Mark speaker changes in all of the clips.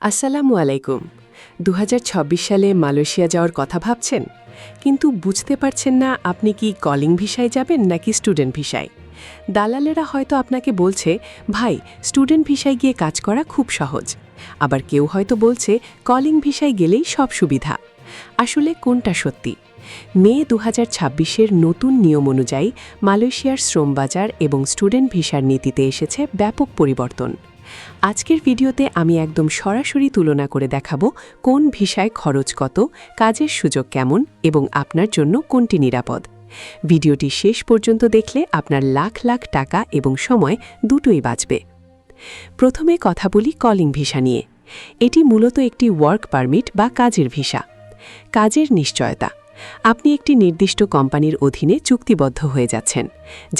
Speaker 1: আসসালামু আলাইকুম। ২০২৬ সালে মালয়েশিয়া যাওয়ার কথা ভাবছেন, কিন্তু বুঝতে পারছেন না আপনি কি কলিং ভিসায় যাবেন নাকি স্টুডেন্ট ভিসায়। দালালেরা হয়তো আপনাকে বলছে, ভাই স্টুডেন্ট ভিসায় গিয়ে কাজ করা খুব সহজ। আবার কেউ হয়তো বলছে কলিং ভিসায় গেলেই সব সুবিধা। আসলে কোনটা সত্যি? মে ২০২৬-এর নতুন নিয়ম অনুযায়ী মালয়েশিয়ার শ্রমবাজার এবং স্টুডেন্ট ভিসার নীতিতে এসেছে ব্যাপক পরিবর্তন। আজকের ভিডিওতে আমি একদম সরাসরি তুলনা করে দেখাবো কোন ভিসায় খরচ কত, কাজের সুযোগ কেমন এবং আপনার জন্য কোনটি নিরাপদ। ভিডিওটি শেষ পর্যন্ত দেখলে আপনার লাখ লাখ টাকা এবং সময় দুটোই বাঁচবে। প্রথমে কথা বলি কলিং ভিসা নিয়ে। এটি মূলত একটি ওয়ার্ক পারমিট বা কাজের ভিসা। কাজের নিশ্চয়তা। আপনি একটি নির্দিষ্ট কোম্পানির অধীনে চুক্তিবদ্ধ হয়ে যাচ্ছেন।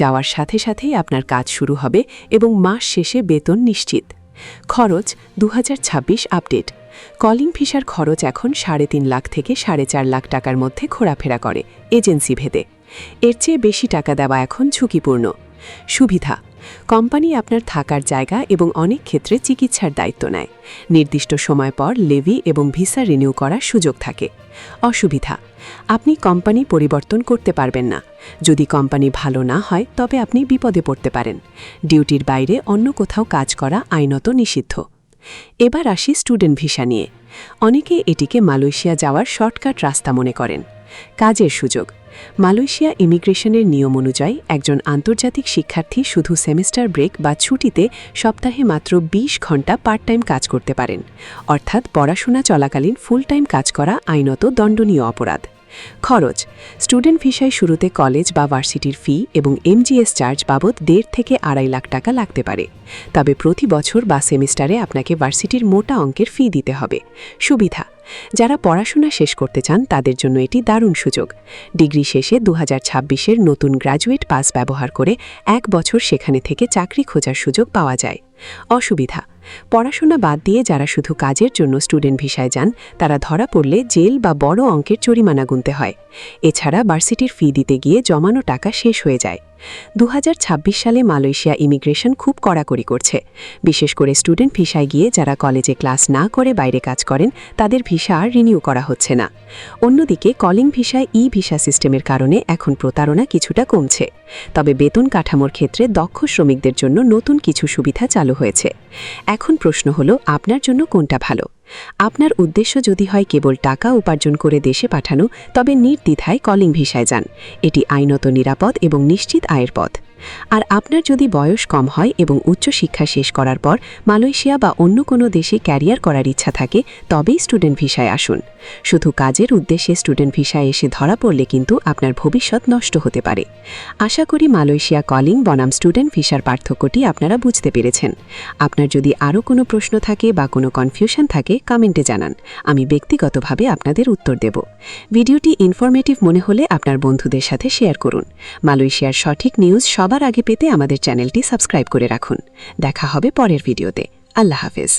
Speaker 1: যাওয়ার সাথে সাথেই আপনার কাজ শুরু হবে এবং মাস শেষে বেতন নিশ্চিত। খরচ ২০২৬ আপডেট। কলিং ভিসার খরচ এখন ৩.৫ লাখ থেকে ৪.৫ লাখ টাকার মধ্যে ঘোরাফেরা করে এজেন্সি ভেদে। এর চেয়ে বেশি টাকা দেওয়া এখন ঝুঁকিপূর্ণ। সুবিধা: কোম্পানি আপনার থাকার জায়গা এবং অনেক ক্ষেত্রে চিকিৎসার দায়িত্ব নেয়। নির্দিষ্ট সময় পর লেভি এবং ভিসা রিনিউ করার সুযোগ থাকে। অসুবিধা: আপনি কোম্পানি পরিবর্তন করতে পারবেন না। যদি কোম্পানি ভালো না হয় তবে আপনি বিপদে পড়তে পারেন। ডিউটির বাইরে অন্য কোথাও কাজ করা আইনত নিষিদ্ধ। এবার আসি স্টুডেন্ট ভিসা নিয়ে। অনেকে এটিকে মালয়েশিয়া যাওয়ার শর্টকাট রাস্তা মনে করেন। কাজের সুযোগ: মালয়েশিয়া ইমিগ্রেশনের নিয়ম অনুযায়ী একজন আন্তর্জাতিক শিক্ষার্থী শুধু সেমিস্টার ব্রেক বা ছুটিতে সপ্তাহে মাত্র ২০ ঘন্টা পার্ট টাইম কাজ করতে পারেন। অর্থাৎ পড়াশোনা চলাকালীন ফুল টাইম কাজ করা আইনত দণ্ডনীয় অপরাধ। খরচ: স্টুডেন্ট ভিসায় শুরুতে কলেজ বা ভার্সিটির ফি এবং এমজিএস চার্জ বাবদ ১.৫ থেকে ২.৫ লাখ টাকা লাগতে পারে। তবে প্রতি বছর বা সেমিস্টারে আপনাকে ভার্সিটির মোটা অঙ্কের ফি দিতে হবে। সুবিধা: যারা পড়াশোনা শেষ করতে চান তাদের জন্য এটি দারুণ সুযোগ। ডিগ্রি শেষে ২০২৬-এর নতুন গ্র্যাজুয়েট পাস ব্যবহার করে ১ বছর সেখানে থেকে চাকরি খোঁজার সুযোগ পাওয়া যায়। অসুবিধা: পড়াশোনা বাদ দিয়ে যারা শুধু কাজের জন্য স্টুডেন্ট ভিসায় যান তারা ধরা পড়লে জেল বা বড় অঙ্কের জরিমানা গুনতে হয়। এছাড়া ভার্সিটির ফি দিতে গিয়ে জমানো টাকা শেষ হয়ে যায়। ২০২৬ সালে মালয়েশিয়া ইমিগ্রেশন খুব কড়াকড়ি করছে। বিশেষ করে স্টুডেন্ট ভিসায় গিয়ে যারা কলেজে ক্লাস না করে বাইরে কাজ করেন তাদের ভিসা আর রিনিউ করা হচ্ছে না। অন্যদিকে কলিং ভিসায় ই ভিসা সিস্টেমের কারণে এখন প্রতারণা কিছুটা কমছে। তবে বেতন কাঠামোর ক্ষেত্রে দক্ষ শ্রমিকদের জন্য নতুন কিছু সুবিধা চালু হয়েছে। এখন প্রশ্ন হলো, আপনার জন্য কোনটা ভালো? আপনার উদ্দেশ্য যদি হয় কেবল টাকা উপার্জন করে দেশে পাঠানো, তবে নির্দ্বিধায় কলিং ভিসায় যান। এটি আইনত নিরাপদ এবং নিশ্চিত আয়ের পথ। আর আপনার যদি বয়স কম হয় এবং উচ্চশিক্ষা শেষ করার পর মালয়েশিয়া বা অন্য কোনো দেশে ক্যারিয়ার করার ইচ্ছা থাকে, তবেই স্টুডেন্ট ভিসায় আসুন। শুধু কাজের উদ্দেশ্যে স্টুডেন্ট ভিসায় এসে ধরা পড়লে কিন্তু আপনার ভবিষ্যৎ নষ্ট হতে পারে। আশা করি মালয়েশিয়া কলিং বনাম স্টুডেন্ট ভিসার পার্থক্যটি আপনারা বুঝতে পেরেছেন। আপনার যদি আরও কোনো প্রশ্ন থাকে বা কোনো কনফিউশন থাকে কমেন্টে জানান। আমি ব্যক্তিগতভাবে আপনাদের উত্তর দেব। ভিডিওটি ইনফরমেটিভ মনে হলে আপনার বন্ধুদের সাথে শেয়ার করুন। মালয়েশিয়ার সঠিক নিউজ সবার আগে পেতে আমাদের চ্যানেলটি সাবস্ক্রাইব করে রাখুন। দেখা হবে পরের ভিডিওতে। আল্লাহ হাফেজ।